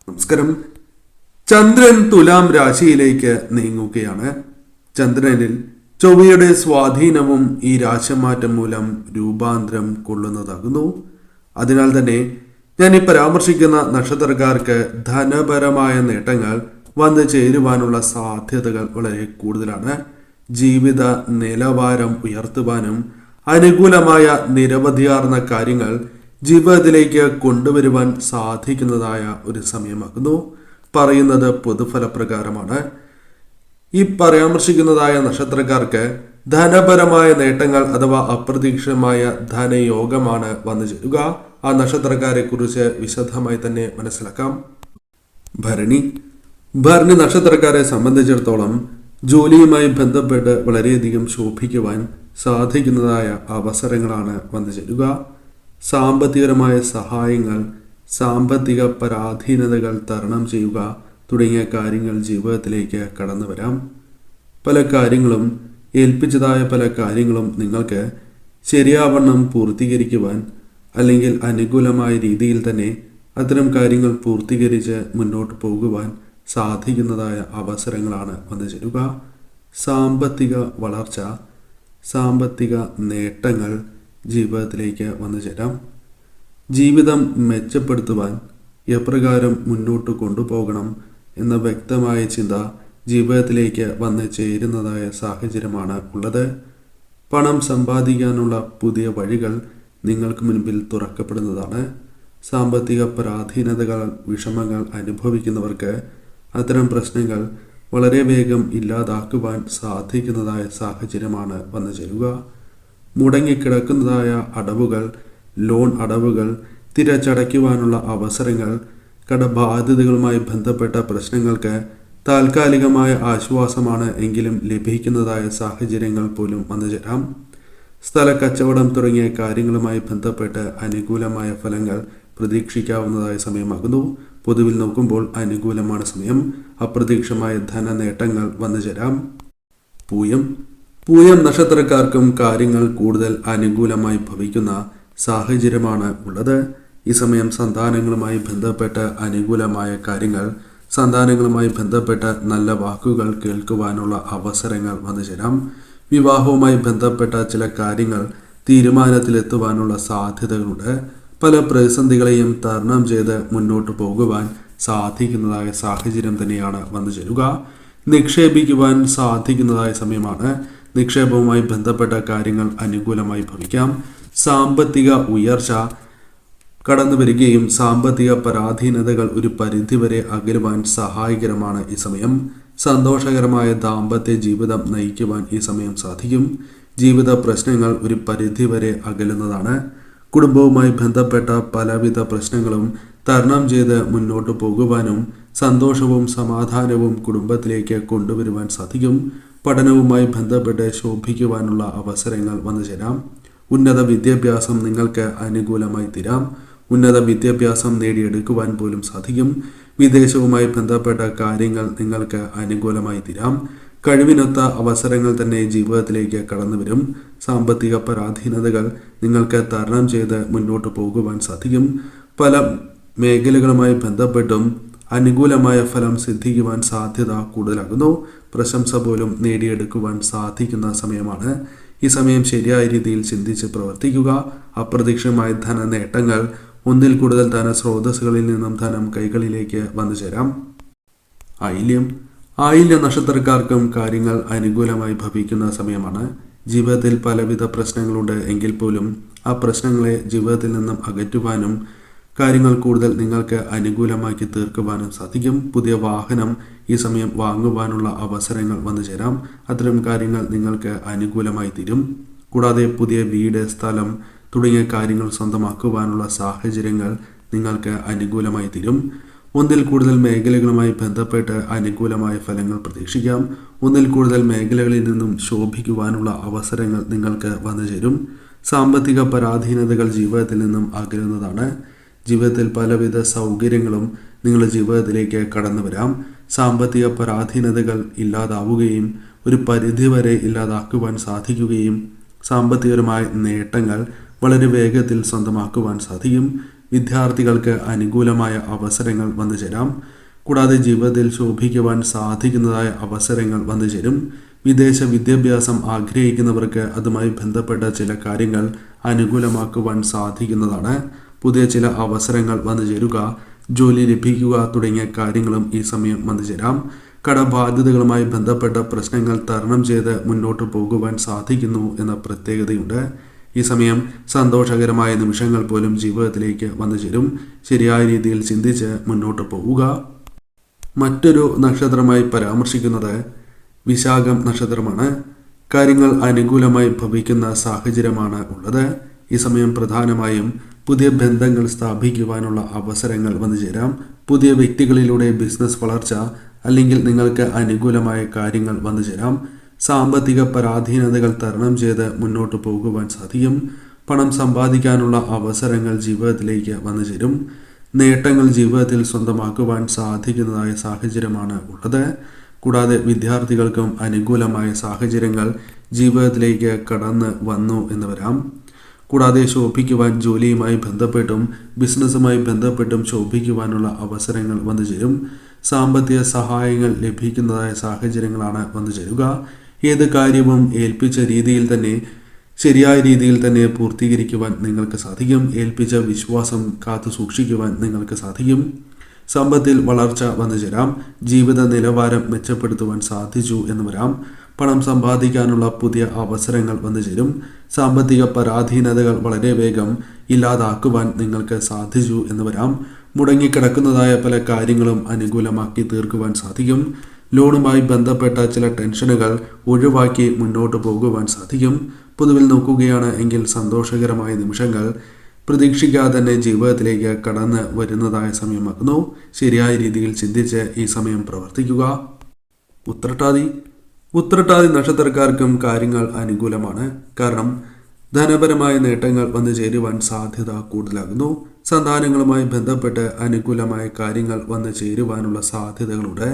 നമസ്കാരം. ചന്ദ്രൻ തുലാം രാശിയിലേക്ക് നീങ്ങുകയാണ്. ചന്ദ്രനിൽ ചൊവ്വയുടെ സ്വാധീനവും ഈ രാശിമാറ്റം മൂലം രൂപാന്തരം കൊള്ളുന്നതാകുന്നു. അതിനാൽ തന്നെ ഞാൻ ഈ പരാമർശിക്കുന്ന നക്ഷത്രക്കാർക്ക് ധനപരമായ നേട്ടങ്ങൾ വന്നു ചേരുവാനുള്ള സാധ്യതകൾ വളരെ കൂടുതലാണ്. ജീവിത നിലവാരം ഉയർത്തുവാനും അനുകൂലമായ നിരവധിയാർന്ന കാര്യങ്ങൾ ജീവിതത്തിലേക്ക് കൊണ്ടുവരുവാൻ സാധിക്കുന്നതായ ഒരു സമയമാകുന്നു. പറയുന്നത് പൊതുഫലപ്രകാരമാണ്. ഈ പരാമർശിക്കുന്നതായ നക്ഷത്രക്കാർക്ക് ധനപരമായ നേട്ടങ്ങൾ അഥവാ അപ്രതീക്ഷിതമായ ധനയോഗമാണ് വന്നു ചേരുക. ആ നക്ഷത്രക്കാരെ കുറിച്ച് വിശദമായി തന്നെ മനസ്സിലാക്കാം. ഭരണി നക്ഷത്രക്കാരെ സംബന്ധിച്ചിടത്തോളം ജോലിയുമായി ബന്ധപ്പെട്ട് വളരെയധികം ശോഭിക്കുവാൻ സാധിക്കുന്നതായ അവസരങ്ങളാണ് വന്നു ചേരുക. സാമ്പത്തികപരമായ സഹായങ്ങൾ, സാമ്പത്തിക പരാധീനതകൾ തരണം ചെയ്യുക തുടങ്ങിയ കാര്യങ്ങൾ ജീവിതത്തിലേക്ക് കടന്നു വരാം. പല കാര്യങ്ങളും ഏൽപ്പിച്ചതായ പല കാര്യങ്ങളും നിങ്ങൾക്ക് ശരിയാവണ്ണം പൂർത്തീകരിക്കുവാൻ അല്ലെങ്കിൽ അനുകൂലമായ രീതിയിൽ തന്നെ അത്തരം കാര്യങ്ങൾ പൂർത്തീകരിച്ച് മുന്നോട്ട് പോകുവാൻ സാധിക്കുന്നതായ അവസരങ്ങളാണ് വന്നു ചേരുക. സാമ്പത്തിക വളർച്ച, സാമ്പത്തിക നേട്ടങ്ങൾ ജീവിതത്തിലേക്ക് വന്നു ചേരാം. ജീവിതം മെച്ചപ്പെടുത്തുവാൻ എപ്രകാരം മുന്നോട്ട് കൊണ്ടുപോകണം എന്ന വ്യക്തമായ ചിന്ത ജീവിതത്തിലേക്ക് വന്ന് ചേരുന്നതായ സാഹചര്യമാണ് ഉള്ളത്. പണം സമ്പാദിക്കാനുള്ള പുതിയ വഴികൾ നിങ്ങൾക്ക് മുൻപിൽ തുറക്കപ്പെടുന്നതാണ്. സാമ്പത്തിക പരാധീനതകൾ, വിഷമങ്ങൾ അനുഭവിക്കുന്നവർക്ക് അത്തരം പ്രശ്നങ്ങൾ വളരെ വേഗം ഇല്ലാതാക്കുവാൻ സാധിക്കുന്നതായ സാഹചര്യമാണ് വന്നു ചേരുക. മുടങ്ങിക്കിടക്കുന്നതായ അടവുകൾ, ലോൺ അടവുകൾ തിരിച്ചടയ്ക്കുവാനുള്ള അവസരങ്ങൾ, കടബാധ്യതകളുമായി ബന്ധപ്പെട്ട പ്രശ്നങ്ങൾക്ക് താൽക്കാലികമായ ആശ്വാസമാണ് എങ്കിലും ലഭിക്കുന്നതായ സാഹചര്യങ്ങൾ പോലും വന്നു ചേരാം. സ്ഥല കച്ചവടം തുടങ്ങിയ കാര്യങ്ങളുമായി ബന്ധപ്പെട്ട് അനുകൂലമായ ഫലങ്ങൾ പ്രതീക്ഷിക്കാവുന്നതായ സമയമാകുന്നു. പൊതുവിൽ നോക്കുമ്പോൾ അനുകൂലമാണ് സമയം. അപ്രതീക്ഷിതമായ ധന നേട്ടങ്ങൾ വന്നു ചേരാം. പൂയം നക്ഷത്രക്കാർക്കും കാര്യങ്ങൾ കൂടുതൽ അനുകൂലമായി ഭവിക്കുന്ന സാഹചര്യമാണ് ഉള്ളത്. ഈ സമയം സന്താനങ്ങളുമായി ബന്ധപ്പെട്ട് അനുകൂലമായ കാര്യങ്ങൾ, സന്താനങ്ങളുമായി ബന്ധപ്പെട്ട് നല്ല വാക്കുകൾ കേൾക്കുവാനുള്ള അവസരങ്ങൾ വന്നു ചേരാം. വിവാഹവുമായി ബന്ധപ്പെട്ട ചില കാര്യങ്ങൾ തീരുമാനത്തിലെത്തുവാനുള്ള സാധ്യതകളുണ്ട്. പല പ്രതിസന്ധികളെയും തരണം ചെയ്ത് മുന്നോട്ട് പോകുവാൻ സാധിക്കുന്നതായ സാഹചര്യം തന്നെയാണ് വന്നു ചേരുക. നിക്ഷേപിക്കുവാൻ സാധിക്കുന്നതായ സമയമാണ്. നിക്ഷേപവുമായി ബന്ധപ്പെട്ട കാര്യങ്ങൾ അനുകൂലമായി ഭവിക്കാം. സാമ്പത്തിക ഉയർച്ച കടന്നു വരികയും സാമ്പത്തിക പരാധീനതകൾ ഒരു പരിധിവരെ അകലുവാൻ സഹായകരമാണ് ഈ സമയം. സന്തോഷകരമായ ദാമ്പത്യ ജീവിതം നയിക്കുവാൻ ഈ സമയം സാധിക്കും. ജീവിത പ്രശ്നങ്ങൾ ഒരു പരിധിവരെ അകലുന്നതാണ്. കുടുംബവുമായി ബന്ധപ്പെട്ട പലവിധ പ്രശ്നങ്ങളും തരണം ചെയ്ത് മുന്നോട്ട് പോകുവാനും സന്തോഷവും സമാധാനവും കുടുംബത്തിലേക്ക് കൊണ്ടുവരുവാൻ സാധിക്കും. പഠനവുമായി ബന്ധപ്പെട്ട് ശോഭിക്കുവാനുള്ള അവസരങ്ങൾ വന്നു ചേരാം. ഉന്നത വിദ്യാഭ്യാസം നിങ്ങൾക്ക് അനുകൂലമായി തീരാം. ഉന്നത വിദ്യാഭ്യാസം നേടിയെടുക്കുവാൻ പോലും സാധിക്കും. വിദേശവുമായി ബന്ധപ്പെട്ട കാര്യങ്ങൾ നിങ്ങൾക്ക് അനുകൂലമായി തീരാം. കഴിവിനൊത്ത അവസരങ്ങൾ തന്നെ ജീവിതത്തിലേക്ക് കടന്നു വരും. സാമ്പത്തിക പരാധീനതകൾ നിങ്ങൾക്ക് തരണം ചെയ്ത് മുന്നോട്ട് പോകുവാൻ സാധിക്കും. പല മേഖലകളുമായി ബന്ധപ്പെട്ടും അനുകൂലമായ ഫലം സിദ്ധിക്കുവാൻ സാധ്യത കൂടുതലാകുന്നു. പ്രശംസ പോലും നേടിയെടുക്കുവാൻ സാധിക്കുന്ന സമയമാണ്. ഈ സമയം ശരിയായ രീതിയിൽ ചിന്തിച്ച് പ്രവർത്തിക്കുക. അപ്രതീക്ഷിതമായ ധന നേട്ടങ്ങൾ, ഒന്നിൽ കൂടുതൽ ധന സ്രോതസ്സുകളിൽ നിന്നും ധനം കൈകളിലേക്ക് വന്നു ചേരാം. ആയില്യം നക്ഷത്രക്കാർക്കും കാര്യങ്ങൾ അനുകൂലമായി ഭവിക്കുന്ന സമയമാണ്. ജീവിതത്തിൽ പലവിധ പ്രശ്നങ്ങളുണ്ട് എങ്കിൽ പോലും ആ പ്രശ്നങ്ങളെ ജീവിതത്തിൽ നിന്നും അകറ്റുവാനും കാര്യങ്ങൾ കൂടുതൽ നിങ്ങൾക്ക് അനുകൂലമാക്കി തീർക്കുവാനും സാധിക്കും. പുതിയ വാഹനം ഈ സമയം വാങ്ങുവാനുള്ള അവസരങ്ങൾ വന്നു ചേരാം. അത്തരം കാര്യങ്ങൾ നിങ്ങൾക്ക് അനുകൂലമായി തീരും. കൂടാതെ പുതിയ വീട്, സ്ഥലം തുടങ്ങിയ കാര്യങ്ങൾ സ്വന്തമാക്കുവാനുള്ള സാഹചര്യങ്ങൾ നിങ്ങൾക്ക് അനുകൂലമായി തീരും. ഒന്നിൽ കൂടുതൽ മേഖലകളുമായി ബന്ധപ്പെട്ട് അനുകൂലമായ ഫലങ്ങൾ പ്രതീക്ഷിക്കാം. ഒന്നിൽ കൂടുതൽ മേഖലകളിൽ നിന്നും ശോഭിക്കുവാനുള്ള അവസരങ്ങൾ നിങ്ങൾക്ക് വന്നു ചേരും. സാമ്പത്തിക പരാധീനതകൾ ജീവിതത്തിൽ നിന്നും അകലുന്നതാണ്. ജീവിതത്തിൽ പലവിധ സൗകര്യങ്ങളും നിങ്ങളുടെ ജീവിതത്തിലേക്ക് കടന്നു വരാം. സാമ്പത്തിക പരാധീനതകൾ ഇല്ലാതാവുകയും ഒരു പരിധിവരെ ഇല്ലാതാക്കുവാൻ സാധിക്കുകയും സാമ്പത്തികപരമായ നേട്ടങ്ങൾ വളരെ വേഗത്തിൽ സ്വന്തമാക്കുവാൻ സാധിക്കും. വിദ്യാർത്ഥികൾക്ക് അനുകൂലമായ അവസരങ്ങൾ വന്നു ചേരാം. കൂടാതെ ജീവിതത്തിൽ ശോഭിക്കുവാൻ സാധിക്കുന്നതായ അവസരങ്ങൾ വന്നു ചേരും. വിദേശ വിദ്യാഭ്യാസം ആഗ്രഹിക്കുന്നവർക്ക് അതുമായി ബന്ധപ്പെട്ട ചില കാര്യങ്ങൾ അനുകൂലമാക്കുവാൻ സാധിക്കുന്നതാണ്. പുതിയ ചില അവസരങ്ങൾ വന്നു ചേരുക, ജോലി ലഭിക്കുക തുടങ്ങിയ കാര്യങ്ങളും ഈ സമയം വന്നു ചേരാം. കടബാധ്യതകളുമായി ബന്ധപ്പെട്ട പ്രശ്നങ്ങൾ തരണം ചെയ്ത് മുന്നോട്ട് പോകുവാൻ സാധിക്കുന്നു എന്ന പ്രത്യേകതയുണ്ട്. ഈ സമയം സന്തോഷകരമായ നിമിഷങ്ങൾ പോലും ജീവിതത്തിലേക്ക് വന്നു ചേരും. ശരിയായ രീതിയിൽ ചിന്തിച്ച് മുന്നോട്ട് പോവുക. മറ്റൊരു നക്ഷത്രമായി പരാമർശിക്കുന്നത് വിശാഖം നക്ഷത്രമാണ്. കാര്യങ്ങൾ അനുകൂലമായി ഭവിക്കുന്ന സാഹചര്യമാണ് ഉള്ളത്. ഈ സമയം പ്രധാനമായും പുതിയ ബന്ധങ്ങൾ സ്ഥാപിക്കുവാനുള്ള അവസരങ്ങൾ വന്നു ചേരാം. പുതിയ വ്യക്തികളിലൂടെ ബിസിനസ് വളർച്ച അല്ലെങ്കിൽ നിങ്ങൾക്ക് അനുകൂലമായ കാര്യങ്ങൾ വന്നു ചേരാം. സാമ്പത്തിക പരാധീനതകൾ തരണം ചെയ്ത് മുന്നോട്ട് പോകുവാൻ സാധിക്കും. പണം സമ്പാദിക്കാനുള്ള അവസരങ്ങൾ ജീവിതത്തിലേക്ക് വന്നു ചേരും. നേട്ടങ്ങൾ ജീവിതത്തിൽ സ്വന്തമാക്കുവാൻ സാധിക്കുന്നതായ സാഹചര്യമാണ് ഉള്ളത്. കൂടാതെ വിദ്യാർത്ഥികൾക്കും അനുകൂലമായ സാഹചര്യങ്ങൾ ജീവിതത്തിലേക്ക് കടന്ന് വന്നു എന്ന് വരാം. കൂടാതെ ശോഭിക്കുവാൻ ജോലിയുമായി ബന്ധപ്പെട്ടും ബിസിനസ്സുമായി ബന്ധപ്പെട്ടും ശോഭിക്കുവാനുള്ള അവസരങ്ങൾ വന്നു ചേരും. സാമ്പത്തിക സഹായങ്ങൾ ലഭിക്കുന്നതായ സാഹചര്യങ്ങളാണ് വന്നു ചേരുക. ഏത് കാര്യവും ഏൽപ്പിച്ച രീതിയിൽ തന്നെ ശരിയായ രീതിയിൽ തന്നെ പൂർത്തീകരിക്കുവാൻ നിങ്ങൾക്ക് സാധിക്കും. ഏൽപ്പിച്ച വിശ്വാസം കാത്തു സൂക്ഷിക്കുവാൻ നിങ്ങൾക്ക് സാധിക്കും. സമ്പത്തിൽ വളർച്ച വന്നു ചേരാം. ജീവിത നിലവാരം മെച്ചപ്പെടുത്തുവാൻ സാധിച്ചു എന്ന് വരാം. പണം സമ്പാദിക്കാനുള്ള പുതിയ അവസരങ്ങൾ വന്നു ചേരും. സാമ്പത്തിക പരാധീനതകൾ വളരെ വേഗം ഇല്ലാതാക്കുവാൻ നിങ്ങൾക്ക് സാധിച്ചു എന്ന് വരാം. മുടങ്ങിക്കിടക്കുന്നതായ പല കാര്യങ്ങളും അനുകൂലമാക്കി തീർക്കുവാൻ സാധിക്കും. ലോണുമായി ബന്ധപ്പെട്ട ചില ടെൻഷനുകൾ ഒഴിവാക്കി മുന്നോട്ട് പോകുവാൻ സാധിക്കും. പൊതുവിൽ നോക്കുകയാണ് എങ്കിൽ സന്തോഷകരമായ നിമിഷങ്ങൾ പ്രതീക്ഷിക്കാതെ തന്നെ ജീവിതത്തിലേക്ക് കടന്ന് വരുന്നതായ സമയമാക്കുന്നു. ശരിയായ രീതിയിൽ ചിന്തിച്ച് ഈ സമയം പ്രവർത്തിക്കുക. ഉത്രട്ടാതി നക്ഷത്രക്കാർക്കും കാര്യങ്ങൾ അനുകൂലമാണ്. കാരണം ധനപരമായ നേട്ടങ്ങൾ വന്നു ചേരുവാൻ സാധ്യത കൂടുതലാകുന്നു. സന്താനങ്ങളുമായി ബന്ധപ്പെട്ട് അനുകൂലമായ കാര്യങ്ങൾ വന്നു ചേരുവാനുള്ള സാധ്യതകളുണ്ട്.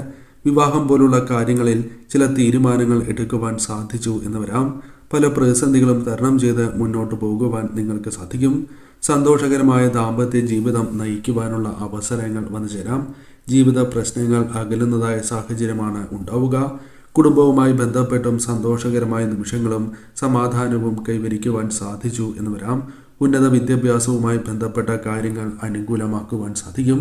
വിവാഹം പോലുള്ള കാര്യങ്ങളിൽ ചില തീരുമാനങ്ങൾ എടുക്കുവാൻ സാധിച്ചു എന്ന് വരാം. പല പ്രതിസന്ധികളും തരണം ചെയ്ത് മുന്നോട്ട് പോകുവാൻ നിങ്ങൾക്ക് സാധിക്കും. സന്തോഷകരമായ ദാമ്പത്യ ജീവിതം നയിക്കുവാനുള്ള അവസരങ്ങൾ വന്നു ചേരാം. ജീവിത പ്രശ്നങ്ങൾ അകലുന്നതായ സാഹചര്യമാണ് ഉണ്ടാവുക. കുടുംബവുമായി ബന്ധപ്പെട്ടും സന്തോഷകരമായ നിമിഷങ്ങളും സമാധാനവും കൈവരിക്കുവാൻ സാധിച്ചു എന്ന് വരാം. ഉന്നത വിദ്യാഭ്യാസവുമായി ബന്ധപ്പെട്ട കാര്യങ്ങൾ അനുകൂലമാക്കുവാൻ സാധിക്കും.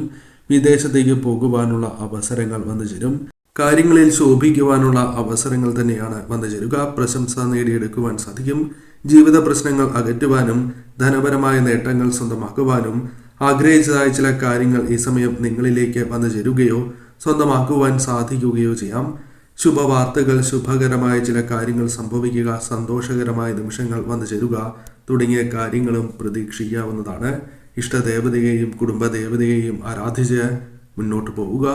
വിദേശത്തേക്ക് പോകുവാനുള്ള അവസരങ്ങൾ വന്നു ചേരും. കാര്യങ്ങളിൽ ശോഭിക്കുവാനുള്ള അവസരങ്ങൾ തന്നെയാണ് വന്നു ചേരുക. പ്രശംസ നേടിയെടുക്കുവാൻ സാധിക്കും. ജീവിത പ്രശ്നങ്ങൾ അകറ്റുവാനും ധനപരമായ നേട്ടങ്ങൾ സ്വന്തമാക്കുവാനും ആഗ്രഹിച്ചതായ ചില കാര്യങ്ങൾ ഈ സമയം നിങ്ങളിലേക്ക് വന്നു ചേരുകയോ സ്വന്തമാക്കുവാൻ സാധിക്കുകയോ ചെയ്യാം. ശുഭവാർത്തകൾ, ശുഭകരമായ ചില കാര്യങ്ങൾ സംഭവിക്കുക, സന്തോഷകരമായ നിമിഷങ്ങൾ വന്നു ചേരുക തുടങ്ങിയ കാര്യങ്ങളും പ്രതീക്ഷിക്കാവുന്നതാണ്. ഇഷ്ടദേവതയെയും കുടുംബദേവതയെയും ആരാധിച്ച് മുന്നോട്ട് പോവുക.